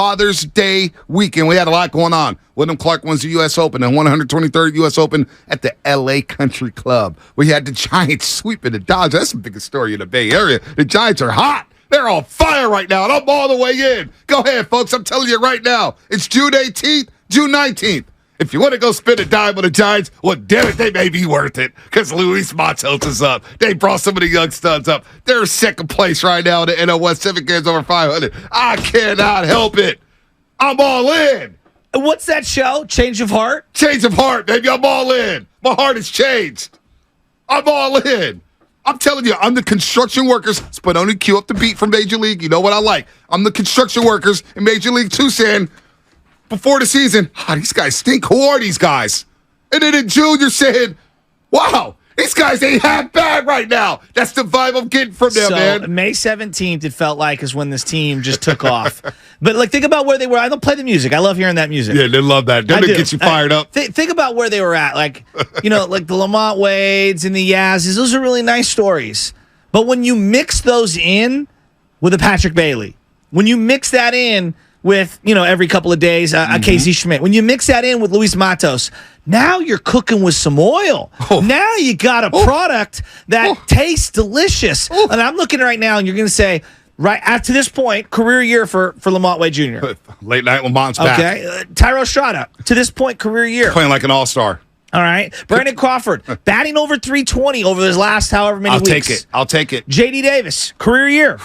Father's Day weekend. We had a lot going on. Wyndham Clark wins the U.S. Open and 123rd U.S. Open at the L.A. Country Club. We had the Giants sweeping the Dodgers. That's the biggest story in the Bay Area. The Giants are hot. They're on fire right now, and I'm all the way in. Go ahead, folks. I'm telling you right now. It's June 18th, June 19th. If you want to go spend a dime on the Giants, well, damn it, they may be worth it because Luis Matos is up. They brought some of the young studs up. They're second place right now in the NL West, 7 games over 500. I cannot help it. I'm all in. What's that show? Change of Heart? Change of heart, baby. I'm all in. My heart has changed. I'm all in. I'm telling you, I'm the construction workers. Spadoni, cue up the beat from Major League. You know what I like. I'm the construction workers in Major League Tucson. Before the season, these guys stink. Who are these guys? And then in June, you're saying, wow, these guys ain't half bad right now. That's the vibe I'm getting from them, man. May 17th, it felt like, is when this team just took off. But, think about where they were. I don't play the music. I love hearing that music. Yeah, they love that. Doesn't it get you fired up? Think about where they were at. Like the Lamont Wades and the Yaz's. Those are really nice stories. But when you mix those in with a Patrick Bailey, when you mix that in with, every couple of days, a Casey Schmidt. When you mix that in with Luis Matos, now you're cooking with some oil. Oh. Now you got a product that tastes delicious. Oh. And I'm looking right now, and you're going to say, right after this point, career year for Lamont Wade Jr. Late night Lamont's back. Okay. Tyro Strada, to this point, career year. Playing like an all-star. All right. Brandon Crawford, batting over 320 over his last however many weeks. I'll take it. J.D. Davis, career year.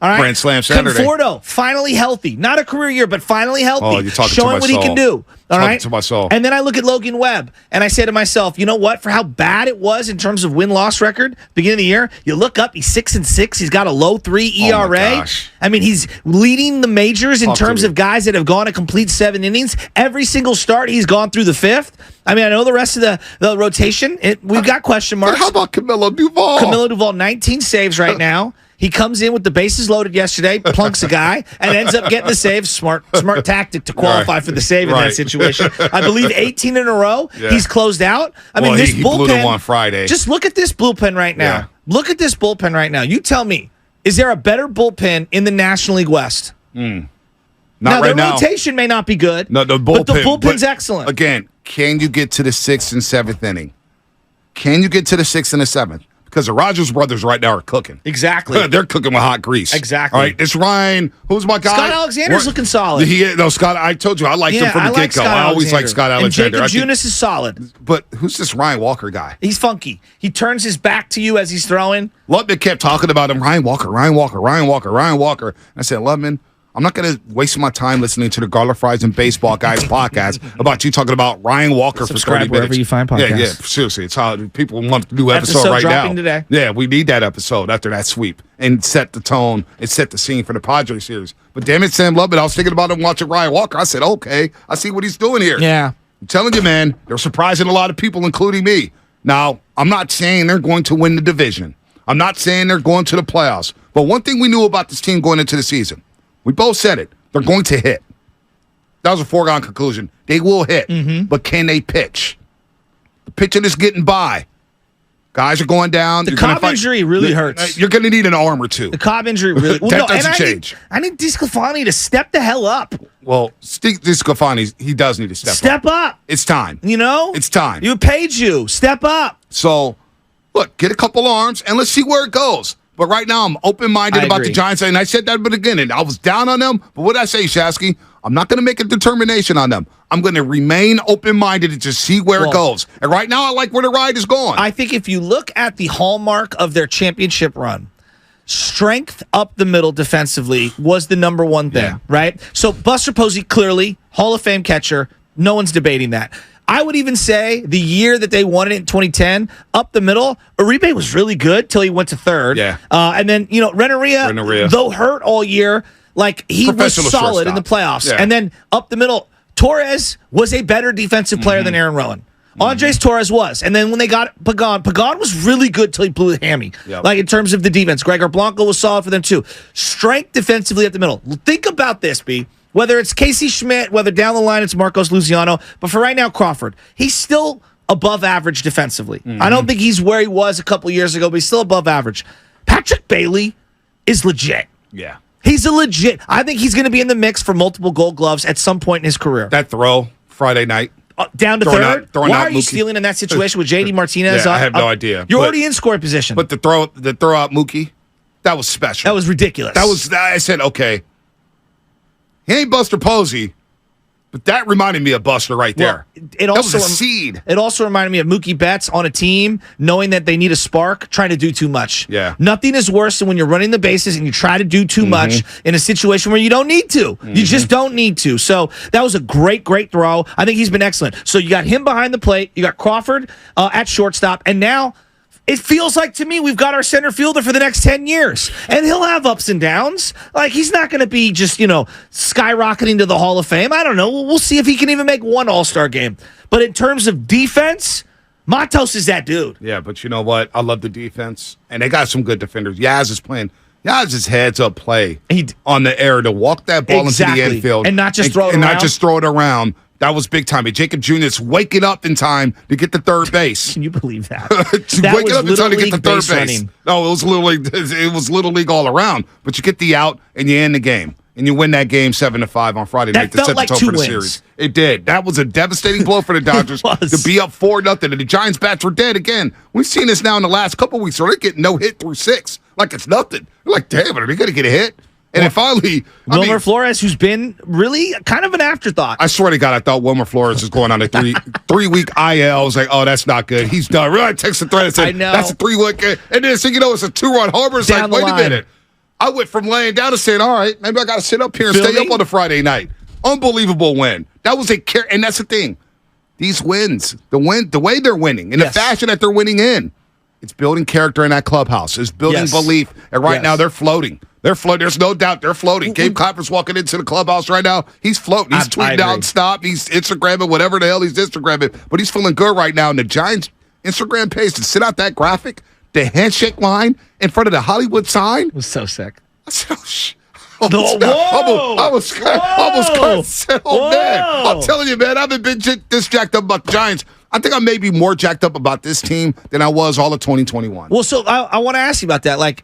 All right. Grand Slam Saturday. Conforto, finally healthy. Not a career year, but finally healthy. Oh, you're talking showing to my what soul. he can do. All right. To my soul. And then I look at Logan Webb, and I say to myself, you know what? For how bad it was in terms of win-loss record, beginning of the year, you look up, he's 6-6. He's got a low 3 ERA. Oh my gosh. I mean, he's leading the majors in terms of guys that have gone a complete 7 innings. Every single start, he's gone through the 5th. I mean, I know the rest of the rotation. We've got question marks. But how about Camilo Duvall? Camilo Duvall, 19 saves right now. He comes in with the bases loaded yesterday, plunks a guy, and ends up getting the save. Smart tactic to qualify for the save in that situation. I believe 18 in a row. Yeah. He's closed out. I mean, this he bullpen. Blew them on Friday. Just look at this bullpen right now. Yeah. Look at this bullpen right now. You tell me, is there a better bullpen in the National League West? Not now, right the now. rotation may not be good. No, the bullpen, but the bullpen's excellent. Again, can you get to the 6th and 7th inning? Can you get to the 6th and the 7th? Because the Rogers brothers right now are cooking. Exactly. They're cooking with hot grease. Exactly. All right, it's Ryan. Who's my guy? Scott Alexander's looking solid. Scott, I told you, I liked him from the get-go. I always like Scott Alexander. And Jacob Junis is solid. But who's this Ryan Walker guy? He's funky. He turns his back to you as he's throwing. Lubman kept talking about him. Ryan Walker. And I said, Lubman, I'm not going to waste my time listening to the Garlic Fries and Baseball Guys podcast about you talking about Ryan Walker for 30 minutes. Wherever you find podcasts. Yeah, seriously. It's how people want a new episode right now. Today. Yeah, we need that episode after that sweep and set the tone and set the scene for the Padres series. But damn it, Sam Lubman, I was thinking about him watching Ryan Walker. I said, okay, I see what he's doing here. Yeah. I'm telling you, man, they're surprising a lot of people, including me. Now, I'm not saying they're going to win the division. I'm not saying they're going to the playoffs. But one thing we knew about this team going into the season, we both said it. They're going to hit. That was a foregone conclusion. They will hit, but can they pitch? The pitching is getting by. Guys are going down. The Cobb injury really hurts. You're going to need an arm or two. The Cobb injury really that doesn't change. I need DeSclafani to step the hell up. Well, DeSclafani, he does need to step up. It's time. It's time. You paid you. Step up. So, look, get a couple arms, and let's see where it goes. But right now, I'm open-minded about the Giants, and I said that at the beginning. I was down on them, but what did I say, Shasky? I'm not going to make a determination on them. I'm going to remain open-minded and just see where it goes. And right now, I like where the ride is going. I think if you look at the hallmark of their championship run, strength up the middle defensively was the number one thing, right? So Buster Posey, clearly, Hall of Fame catcher. No one's debating that. I would even say the year that they won it in 2010, up the middle, Uribe was really good till he went to third. Yeah. And then, Renneria, though hurt all year, he was solid in the playoffs. Yeah. And then up the middle, Torres was a better defensive player than Aaron Rowan. Andres Torres was. And then when they got Pagan was really good till he blew the hammy. Yep. In terms of the defense. Gregor Blanco was solid for them too. Strength defensively at the middle. Think about this, B. Whether it's Casey Schmidt, whether down the line it's Marcos Luciano, but for right now, Crawford, he's still above average defensively. I don't think he's where he was a couple years ago, but he's still above average. Patrick Bailey is legit. Yeah. He's a legit. I think he's going to be in the mix for multiple Gold Gloves at some point in his career. That throw Friday night. Down to third? Why are you stealing in that situation with J.D. Martinez? I have no idea. You're already in scoring position. But the throw out Mookie, that was special. That was ridiculous. I said, okay, he ain't Buster Posey, but that reminded me of Buster right there. That was a seed. It also reminded me of Mookie Betts on a team, knowing that they need a spark, trying to do too much. Yeah. Nothing is worse than when you're running the bases and you try to do too much in a situation where you don't need to. You just don't need to. So that was a great throw. I think he's been excellent. So you got him behind the plate. You got Crawford at shortstop. And now it feels like to me we've got our center fielder for the next 10 years. And he'll have ups and downs. Like, he's not going to be just, skyrocketing to the Hall of Fame. I don't know. We'll see if he can even make one All-Star game. But in terms of defense, Matos is that dude. Yeah, but you know what? I love the defense. And they got some good defenders. Yaz is playing. Yaz's heads-up play on the air to walk that ball into the infield. And not just throw it around. And not just throw it around. That was big time. And Jacob Jr. is waking up in time to get to third base. Can you believe that? Waking up in time to get to third base. No, it was little league all around. But you get the out and you end the game. And you win that game 7-5 on Friday night to set the tone for the series. It did. That was a devastating blow for the Dodgers to be up 4-0. And the Giants' bats were dead again. We've seen this now in the last couple weeks. So they're getting no hit through 6. Like it's nothing. They're like, damn, are they going to get a hit? And then finally, Wilmer Flores, who's been really kind of an afterthought. I swear to God, I thought Wilmer Flores was going on a 3-week IL. I was like, oh, that's not good. He's done. Really, I texted the thread and said, that's a 3-week. And then, so, it's a 2-run homer. It's like, wait a minute. I went from laying down to saying, all right, maybe I got to sit up here and stay up on a Friday night. Unbelievable win. That was and that's the thing. These wins, the way they're winning, in the fashion that they're winning in, it's building character in that clubhouse. It's building belief. And right now, they're floating. They're floating. There's no doubt they're floating. Gabe Clapper's walking into the clubhouse right now. He's floating. He's tweeting nonstop. He's Instagramming whatever the hell he's Instagramming. But he's feeling good right now. And the Giants' Instagram page to sit out that graphic, the handshake line in front of the Hollywood sign. It was so sick. I said, I was cursing. Oh, man. I'm telling you, man, I haven't been this jacked up about the Giants. I think I may be more jacked up about this team than I was all of 2021. Well, so I want to ask you about that. Like,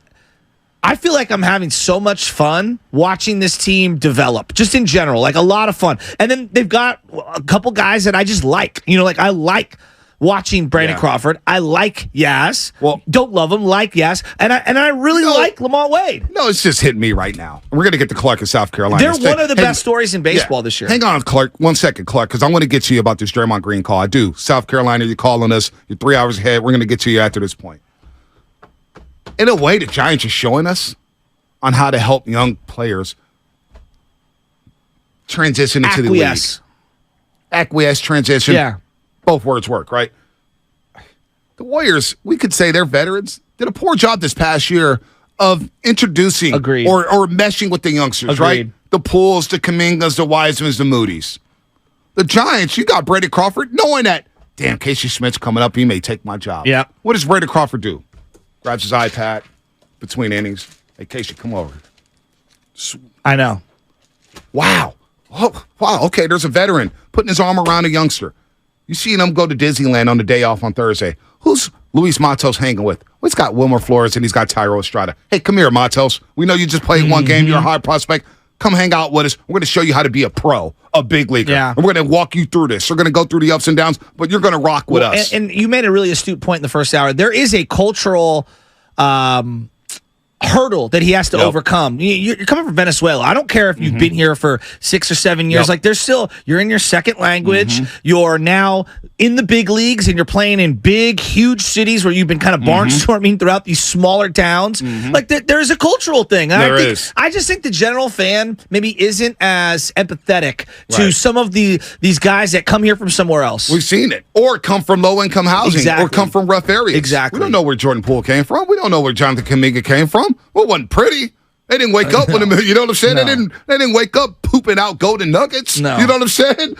I feel like I'm having so much fun watching this team develop, just in general, like a lot of fun. And then they've got a couple guys that I just like. I like watching Brandon Crawford. I like Yaz. Well, don't love him, like Yaz. And I really like Lamont Wade. No, it's just hitting me right now. We're going to get to Clark in South Carolina. They're one of the best stories in baseball this year. Hang on, Clark. 1 second, Clark, because I want to get to you about this Draymond Green call. I do. South Carolina, you're calling us. You're 3 hours ahead. We're going to get to you after this point. In a way, the Giants are showing us on how to help young players transition into the league. Acquiesce, transition. Yeah. Both words work, right? The Warriors, we could say they're veterans, did a poor job this past year of introducing or meshing with the youngsters, right? The Pools, the Kumingas, the Wisemans, the Moody's. The Giants, you got Brady Crawford, knowing that, damn, Casey Schmidt's coming up, he may take my job. Yeah. What does Brady Crawford do? Grabs his iPad between innings. Hey, Casey, come over. I know. Wow. Oh, wow. Okay, there's a veteran putting his arm around a youngster. You see him go to Disneyland on the day off on Thursday. Who's Luis Matos hanging with? Well, he's got Wilmer Flores and he's got Tyro Estrada. Hey, come here, Matos. We know you just played one game. You're a high prospect. Come hang out with us. We're going to show you how to be a pro, a big leaguer. Yeah. And we're going to walk you through this. We're going to go through the ups and downs, but you're going to rock with us. And you made a really astute point in the first hour. There is a cultural hurdle that he has to overcome. You're coming from Venezuela. I don't care if you've been here for 6 or 7 years. Like, there's still, you're in your second language. You're now in the big leagues and you're playing in big, huge cities where you've been kind of barnstorming throughout these smaller towns. Like, there's a cultural thing. I just think the general fan maybe isn't as empathetic to some of these guys that come here from somewhere else. We've seen it. Or come from low-income housing. Or come from rough areas. Exactly. We don't know where Jordan Poole came from. We don't know where Jonathan Kuminga came from. Well, it wasn't pretty. They didn't wake up with him. You know what I'm saying? No. They didn't wake up pooping out golden nuggets. No. You know what I'm saying?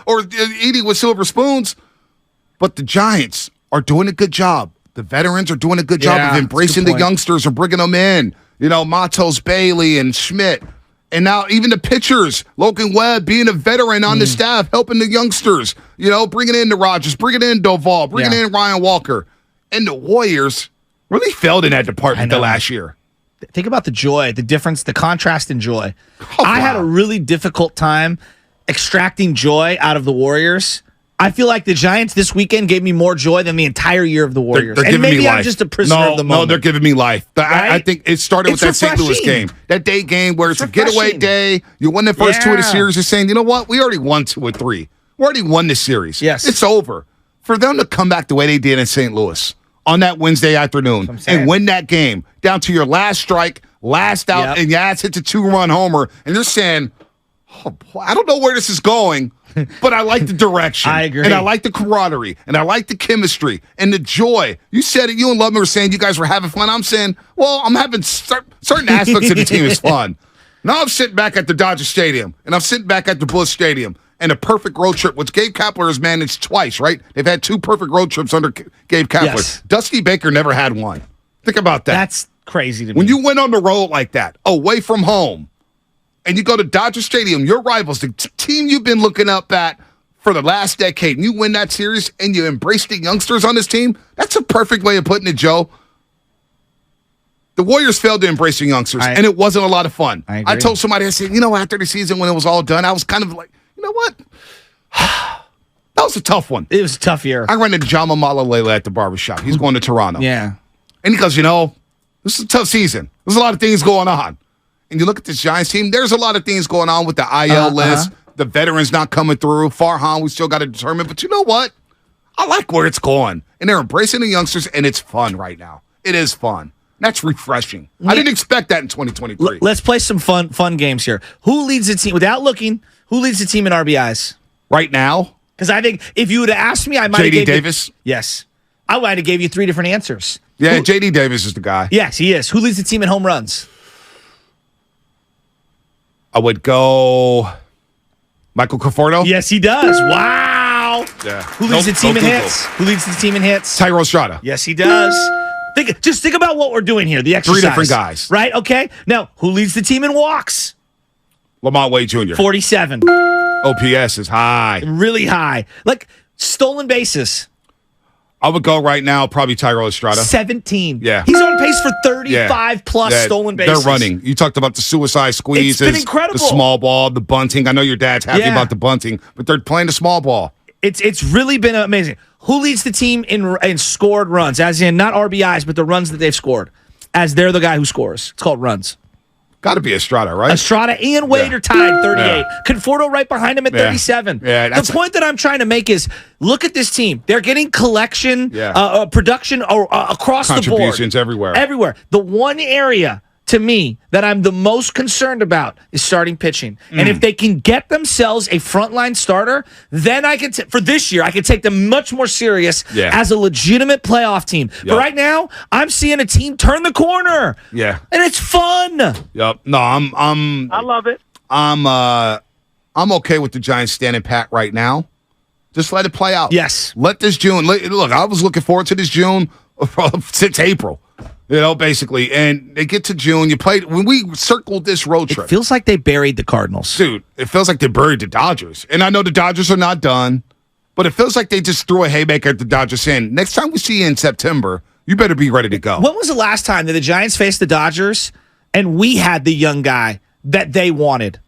Or eating with silver spoons. But the Giants are doing a good job. The veterans are doing a good job of embracing the youngsters or bringing them in. Matos, Bailey, and Schmidt. And now even the pitchers, Logan Webb being a veteran on the staff, helping the youngsters. Bringing in the Rodgers, bringing in Doval, bringing in Ryan Walker. And the Warriors really failed in that department the last year. Think about the joy, the difference, the contrast in joy. Oh, I had a really difficult time extracting joy out of the Warriors. I feel like the Giants this weekend gave me more joy than the entire year of the Warriors. They're and giving maybe me life. I'm just a prisoner of the moment. No, they're giving me life. I think it started with that St. Louis game. That day game where it's a getaway day. You won the first two of the series. You're saying, you know what? We already won 2 or 3. We already won this series. Yes. It's over. For them to come back the way they did in St. Louis on that Wednesday afternoon and win that game down to your last strike, last out, and Yaz hits a 2-run homer, and you're saying, oh, boy, I don't know where this is going, but I like the direction. I agree. And I like the camaraderie, and I like the chemistry, and the joy. You said it. You and Lubman were saying you guys were having fun. I'm saying, well, I'm having certain aspects of the team is fun. Now I'm sitting back at the Dodger Stadium, and I'm sitting back at the Busch Stadium, and a perfect road trip, which Gabe Kapler has managed twice, right? They've had 2 perfect road trips under Gabe Kapler. Yes. Dusty Baker never had one. Think about that. That's crazy to me. When you went on the road like that, away from home, and you go to Dodger Stadium, your rivals, the team you've been looking up at for the last decade, and you win that series, and you embrace the youngsters on this team, that's a perfect way of putting it, Joe. The Warriors failed to embrace the youngsters, and it wasn't a lot of fun. I told somebody, I said, after the season when it was all done, I was kind of like, you know what? That was a tough one. It was a tough year. I ran into Jama Malalela at the barbershop. He's going to Toronto. Yeah. And he goes, this is a tough season. There's a lot of things going on. And you look at this Giants team, there's a lot of things going on with the IL list, the veterans not coming through, Farhan, we still got to determine. But you know what? I like where it's going. And they're embracing the youngsters, and it's fun right now. It is fun. That's refreshing. I didn't expect that in 2023. Let's play some fun games here. Who leads the team, without looking, who leads the team in RBIs? Right now? Because I think if you would have asked me, I might have J.D. Davis? Yes. I might have gave you 3 different answers. Yeah, J.D. Davis is the guy. Yes, he is. Who leads the team in home runs? I would go Michael Conforto. Yes, he does. Wow. Yeah. Who leads the team in hits? Who leads the team in hits? Tyrell Estrada. Yes, he does. Just think about what we're doing here, the exercise. 3 different guys. Right, okay. Now, who leads the team in walks? Lamont Wade Jr. 47. OPS is high. Really high. Like, stolen bases. I would go right now, probably Tyrell Estrada. 17. Yeah. He's on pace for 35 plus stolen bases. They're running. You talked about the suicide squeezes. It's been incredible. The small ball, the bunting. I know your dad's happy about the bunting, but they're playing the small ball. It's really been amazing. Who leads the team in scored runs, as in not RBIs, but the runs that they've scored, as they're the guy who scores? It's called runs. Got to be Estrada, right? Estrada and Wade are tied 38. Yeah. Conforto right behind him at 37. Yeah, the point that I'm trying to make is, look at this team. They're getting collection, production across the board. Contributions everywhere. Everywhere. The one area, to me, that I'm the most concerned about is starting pitching. And if they can get themselves a frontline starter, then I can, for this year, I can take them much more serious as a legitimate playoff team. Yep. But right now, I'm seeing a team turn the corner. Yeah. And it's fun. Yep. No, I love it. I'm okay with the Giants standing pat right now. Just let it play out. Yes. Let this June, look, I was looking forward to this June since April. Basically, and they get to June. When we circled this road trip. It feels like they buried the Cardinals. Dude, it feels like they buried the Dodgers. And I know the Dodgers are not done, but it feels like they just threw a haymaker at the Dodgers saying, next time we see you in September, you better be ready to go. When was the last time that the Giants faced the Dodgers and we had the young guy that they wanted?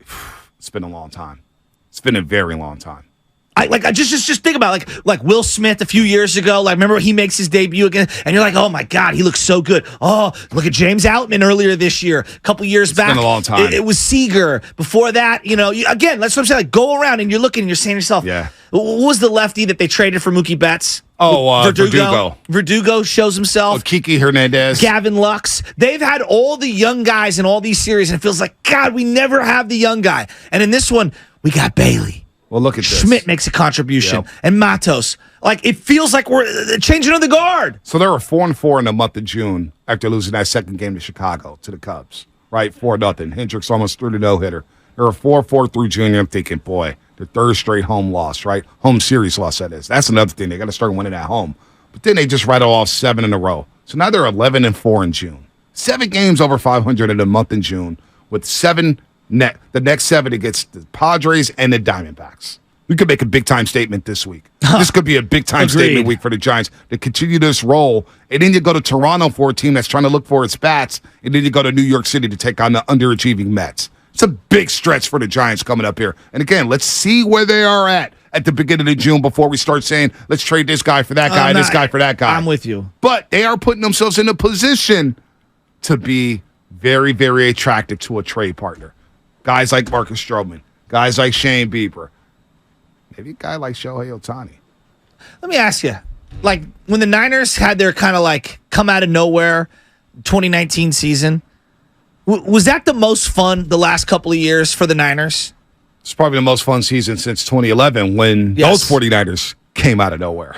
It's been a long time. It's been a very long time. I just think about like Will Smith a few years ago. Like, remember he makes his debut again, and you're like, oh my God, he looks so good. Oh, look at James Outman earlier this year, a couple years back. It's been a long time. It was Seager. Before that, again, that's what I'm saying. Like, go around and you're looking, and you're saying to yourself, what was the lefty that they traded for Mookie Betts? Verdugo. Verdugo shows himself. Kiki Hernandez. Gavin Lux. They've had all the young guys in all these series, and it feels like, God, we never have the young guy. And in this one, we got Bailey. Well, look at this. Schmidt makes a contribution. And Matos. Like, it feels like we're changing of the guard. So they were 4-4 in the month of June after losing that second game to Chicago, to the Cubs. Right? 4-0. Hendricks almost threw the no-hitter. They were 4-4 through June. I'm thinking, boy, their third straight home loss, right? Home series loss, that is. That's another thing. They got to start winning at home. But then they just rattle off 7 in a row. So now they're 11-4 in June. 7 games over 500 in a month in June with 7 net. The next 7 against the Padres and the Diamondbacks. We could make a big-time statement this week. This could be a big-time statement week for the Giants to continue this role. And then you go to Toronto for a team that's trying to look for its bats. And then you go to New York City to take on the underachieving Mets. It's a big stretch for the Giants coming up here. And again, let's see where they are at the beginning of June before we start saying, let's trade this guy for that guy, this guy for that guy. I'm with you. But they are putting themselves in a position to be very, very attractive to a trade partner. Guys like Marcus Stroman, guys like Shane Bieber, maybe a guy like Shohei Ohtani. Let me ask you, like when the Niners had their kind of like come out of nowhere 2019 season, was that the most fun the last couple of years for the Niners? It's probably the most fun season since 2011 when those 49ers came out of nowhere.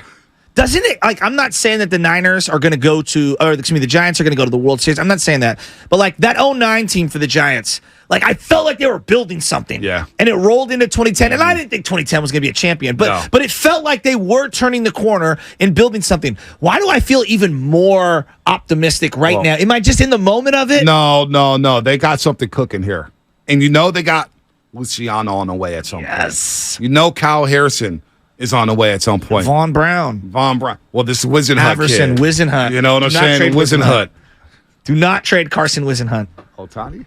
Doesn't it, like, I'm not saying that the Niners are going to go to, or excuse me, the Giants are going to go to the World Series. I'm not saying that. But, like, that 2009 team for the Giants, like, I felt like they were building something. Yeah. And it rolled into 2010. And I didn't think 2010 was going to be a champion. But it felt like they were turning the corner and building something. Why do I feel even more optimistic now? Am I just in the moment of it? No. They got something cooking here. And you know they got Luciano on the way at some point. Yes. You know Kyle Harrison is on the way at some point. Von Brown. Well, this is Wisenhunt Iverson, kid. Wisenhunt. You know what I'm saying? Wisenhunt. Do not trade Carson Wisenhunt. Ohtani?